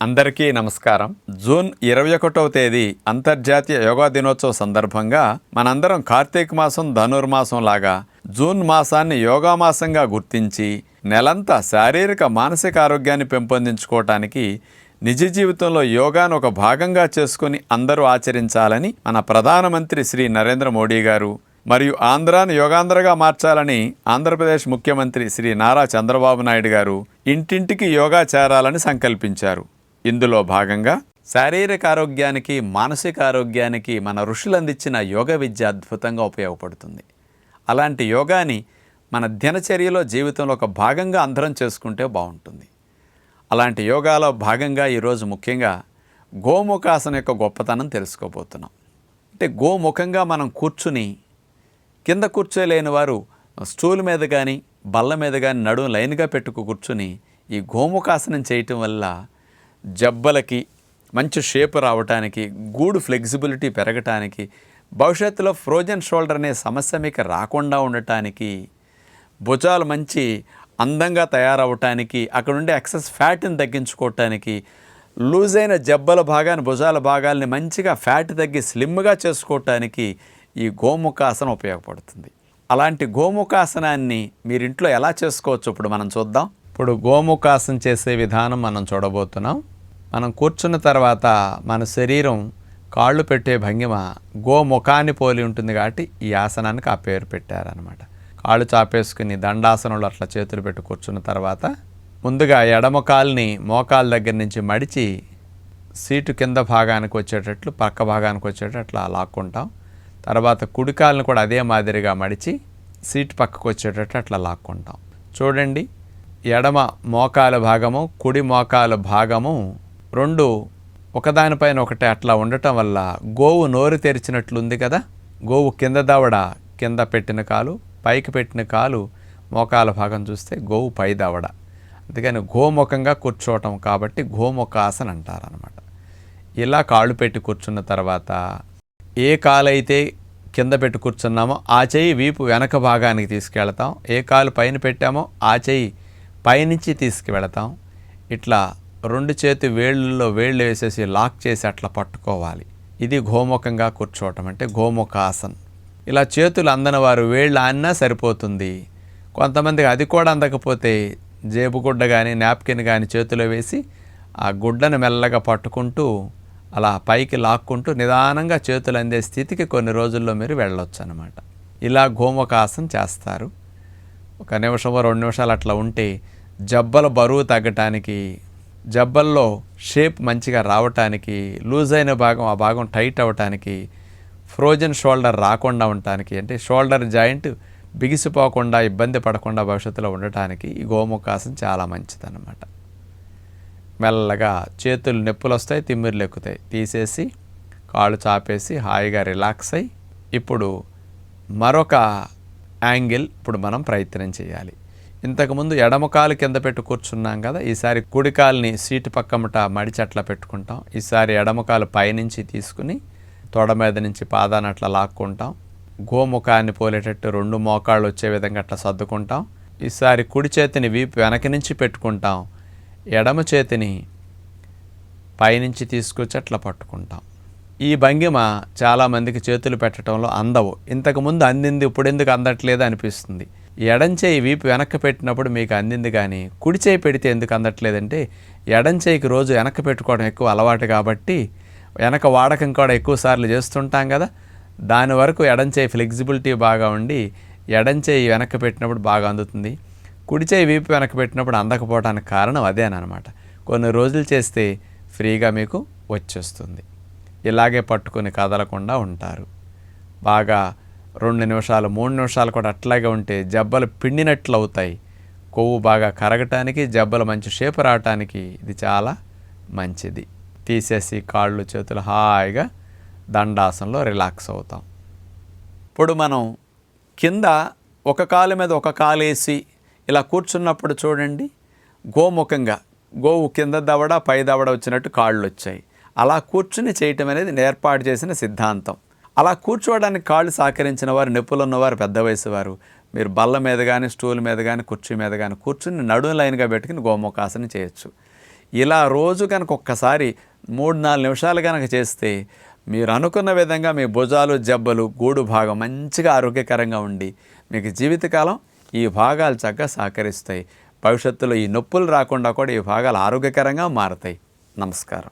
అందరికీ నమస్కారం. జూన్ 21వ తేదీ అంతర్జాతీయ యోగా దినోత్సవ సందర్భంగా మనందరం కార్తీక మాసం ధనుర్మాసం లాగా జూన్ మాసాన్ని యోగా మాసంగా గుర్తించి నెలంతా శారీరక మానసిక ఆరోగ్యాన్ని పెంపొందించుకోవటానికి నిజ జీవితంలో యోగాను ఒక భాగంగా చేసుకుని అందరూ ఆచరించాలని మన ప్రధానమంత్రి శ్రీ నరేంద్ర మోడీ గారు మరియు ఆంధ్రాను యోగాంధ్రగా మార్చాలని ఆంధ్రప్రదేశ్ ముఖ్యమంత్రి శ్రీ నారా చంద్రబాబు నాయుడు గారు ఇంటింటికి యోగా చేరాలని సంకల్పించారు. ఇందులో భాగంగా శారీరక ఆరోగ్యానికి మానసిక ఆరోగ్యానికి మన ఋషులు అందించిన యోగ విద్య అద్భుతంగా ఉపయోగపడుతుంది. అలాంటి యోగాని మన దినచర్యలో జీవితంలో ఒక భాగంగా అందరం చేసుకుంటే బాగుంటుంది. అలాంటి యోగాలో భాగంగా ఈరోజు ముఖ్యంగా గోముఖాసన యొక్క గొప్పతనం తెలుసుకోబోతున్నాం. అంటే గోముఖంగా మనం కూర్చుని కింద కూర్చోలేని వారు స్టూల్ మీద కానీ బల్ల మీద కానీ నడుము లైన్గా పెట్టుకు కూర్చుని ఈ గోముఖాసనం చేయటం వల్ల జబ్బలకి మంచి షేప్ రావటానికి, గూడు ఫ్లెక్సిబిలిటీ పెరగటానికి, భవిష్యత్తులో ఫ్రోజన్ షోల్డర్ అనే సమస్య మీకు రాకుండా ఉండటానికి, భుజాలు మంచి అందంగా తయారవటానికి, అక్కడ ఉండే ఎక్సెస్ ఫ్యాట్ని తగ్గించుకోవటానికి, లూజ్ అయిన జబ్బల భాగాన్ని భుజాల భాగాల్ని మంచిగా ఫ్యాట్ తగ్గి స్లిమ్గా చేసుకోవటానికి ఈ గోముఖాసనం ఉపయోగపడుతుంది. అలాంటి గోముఖాసనాన్ని మీరు ఇంట్లో ఎలా చేసుకోవచ్చు ఇప్పుడు మనం చూద్దాం. ఇప్పుడు గోముఖాసనం చేసే విధానం మనం చూడబోతున్నాం. మనం కూర్చున్న తర్వాత మన శరీరం కాళ్ళు పెట్టే భంగిమ గోముఖాన్ని పోలి ఉంటుంది కాబట్టి ఈ ఆసనానికి ఆ పేరు పెట్టారనమాట. కాళ్ళు చాపేసుకుని దండాసనంలో అట్లా చేతులు పెట్టి కూర్చున్న తర్వాత ముందుగా ఎడమ కాలుని మోకాళ్ళ దగ్గర నుంచి మడిచి సీటు కింద భాగానికి వచ్చేటట్లు పక్క భాగానికి వచ్చేటట్లు అట్లా లాక్కుంటాం. తర్వాత కుడికాలను కూడా అదే మాదిరిగా మడిచి సీటు పక్కకు వచ్చేటట్టు అట్లా లాక్కుంటాం. చూడండి, ఎడమ మోకాల భాగము కుడి మోకాల భాగము రెండు ఒకదానిపైన ఒకటి అట్లా ఉండటం వల్ల గోవు నోరు తెరిచినట్లుంది కదా. గోవు కింద దవడ కింద పెట్టిన కాలు, పైకి పెట్టిన కాలు మోకాల భాగం చూస్తే గోవు పై దవడ. అందుకని గోముఖంగా కూర్చోవటం కాబట్టి గోముఖాసన అంటారనమాట. ఇలా కాళ్ళు పెట్టి కూర్చున్న తర్వాత ఏ కాలైతే కింద పెట్టి కూర్చున్నామో ఆ చెయ్యి వీపు వెనక భాగానికి తీసుకెళ్తాం. ఏ కాలు పైన పెట్టామో ఆ చెయ్యి పైనుంచి తీసుకువెళతాం. ఇట్లా రెండు చేతి వేళ్ళల్లో వేళ్ళు వేసేసి లాక్ చేసి అట్లా పట్టుకోవాలి. ఇది గోముఖంగా కూర్చోవటం అంటే గోముఖాసన్. ఇలా చేతులు అందని వారు వేళ్ళు ఆన్నా సరిపోతుంది. కొంతమందికి అది కూడా అందకపోతే జేబు గుడ్డ కానీ నాప్కిన్ కానీ చేతిలో వేసి ఆ గుడ్డను మెల్లగా పట్టుకుంటూ అలా పైకి లాక్కుంటూ నిదానంగా చేతులు అందే స్థితికి కొన్ని రోజుల్లో మీరు వెళ్ళొచ్చు అన్నమాట. ఇలా గోముఖాసనం చేస్తారు. 1 నిమిషమో 2 నిమిషాలు అట్లా ఉంటే జబ్బల బరువు తగ్గటానికి, జబ్బల్లో షేప్ మంచిగా రావటానికి, లూజ్ అయిన భాగం ఆ భాగం టైట్ అవ్వటానికి, ఫ్రోజన్ షోల్డర్ రాకుండా ఉండటానికి, అంటే షోల్డర్ జాయింట్ బిగిసిపోకుండా ఇబ్బంది పడకుండా భవిష్యత్తులో ఉండటానికి ఈ గోముఖాసనం చాలా మంచిదన్నమాట. మెల్లగా చేతులు నొప్పులు వస్తాయి, తిమ్మిర్లు ఎక్కుతాయి, తీసేసి కాళ్ళు చాపేసి హాయిగా రిలాక్స్ అయ్యి ఇప్పుడు మరొక యాంగిల్ ఇప్పుడు మనం ప్రయత్నం చేయాలి. ఇంతకుముందు ఎడమ కాలు కింద పెట్టి కూర్చున్నాం కదా, ఈసారి కుడి కాలుని సీటు పక్కమట మడిచి అట్లా పెట్టుకుంటాం. ఈసారి ఎడమ కాలు పైనుంచి తీసుకుని తొడ మీద నుంచి పాదాన్ని అట్లా లాక్కుంటాం. గోముఖాన్ని పోలేటట్టు 2 మోకాళ్ళు వచ్చే విధంగా అట్లా సర్దుకుంటాం. ఈసారి కుడి చేతిని వీపు వెనక నుంచి పెట్టుకుంటాం. ఎడమ చేతిని పైనుంచి తీసుకొచ్చి అట్లా పట్టుకుంటాం. ఈ భంగిమ చాలామందికి చేతులు పెట్టడంలో అందవు. ఇంతకుముందు అందింది ఇప్పుడు ఎందుకు అందట్లేదు అనిపిస్తుంది. ఎడం చేయి వీపు వెనక్కి పెట్టినప్పుడు మీకు అందింది, కానీ కుడి చేయి పెడితే ఎందుకు అందట్లేదంటే ఎడం చేయికి రోజు వెనక్కి పెట్టుకోవడం ఎక్కువ అలవాటు కాబట్టి వెనక వాడకం కూడా ఎక్కువ సార్లు చేస్తుంటాం కదా. దాని వరకు ఎడం చేయి ఫ్లెక్సిబిలిటీ బాగా ఉండి ఎడం చేయి వెనక్కి పెట్టినప్పుడు బాగా అందుతుంది. కుడి చేయి వీపు వెనక్కి పెట్టినప్పుడు అందకపోవడానికి కారణం అదేనమాట. కొన్ని రోజులు చేస్తే ఫ్రీగా మీకు వచ్చేస్తుంది. ఇలాగే పట్టుకొని కదలకుండా ఉంటారు. బాగా 2 నిమిషాలు 3 నిమిషాలు కూడా అట్లాగే ఉంటే జబ్బలు పిండినట్లు అవుతాయి. కొవ్వు బాగా కరగటానికి, జబ్బలు మంచి షేప్ రావటానికి ఇది చాలా మంచిది. తీసేసి కాళ్ళు చేతులు హాయిగా దండాసనంలో రిలాక్స్ అవుతాం. ఇప్పుడు మనం కింద ఒక కాలు మీద ఒక కాలు వేసి ఇలా కూర్చున్నప్పుడు చూడండి, గోముఖంగా గోవు కింద దవడ పై దవడ వచ్చినట్టు కాళ్ళు వచ్చాయి. అలా కూర్చుని చేయటం అనేది ఏర్పాటు చేసిన సిద్ధాంతం. అలా కూర్చోవడానికి కాళ్ళు సహకరించిన వారు, నొప్పులు ఉన్నవారు, పెద్ద వయసు వారు మీరు బల్ల మీద కానీ స్టూల్ మీద కానీ కుర్చీ మీద కానీ కూర్చుని నడుము లైన్గా పెట్టుకుని గోముఖాసనం చేయొచ్చు. ఇలా రోజు కనుక ఒక్కసారి 3-4 నిమిషాలు కనుక చేస్తే మీరు అనుకున్న విధంగా మీ భుజాలు జబ్బలు గూడు భాగం మంచిగా ఆరోగ్యకరంగా ఉండి మీకు జీవితకాలం ఈ భాగాలు చక్కగా సహకరిస్తాయి. భవిష్యత్తులో ఈ నొప్పులు రాకుండా కూడా ఈ భాగాలు ఆరోగ్యకరంగా మారతాయి. నమస్కారం.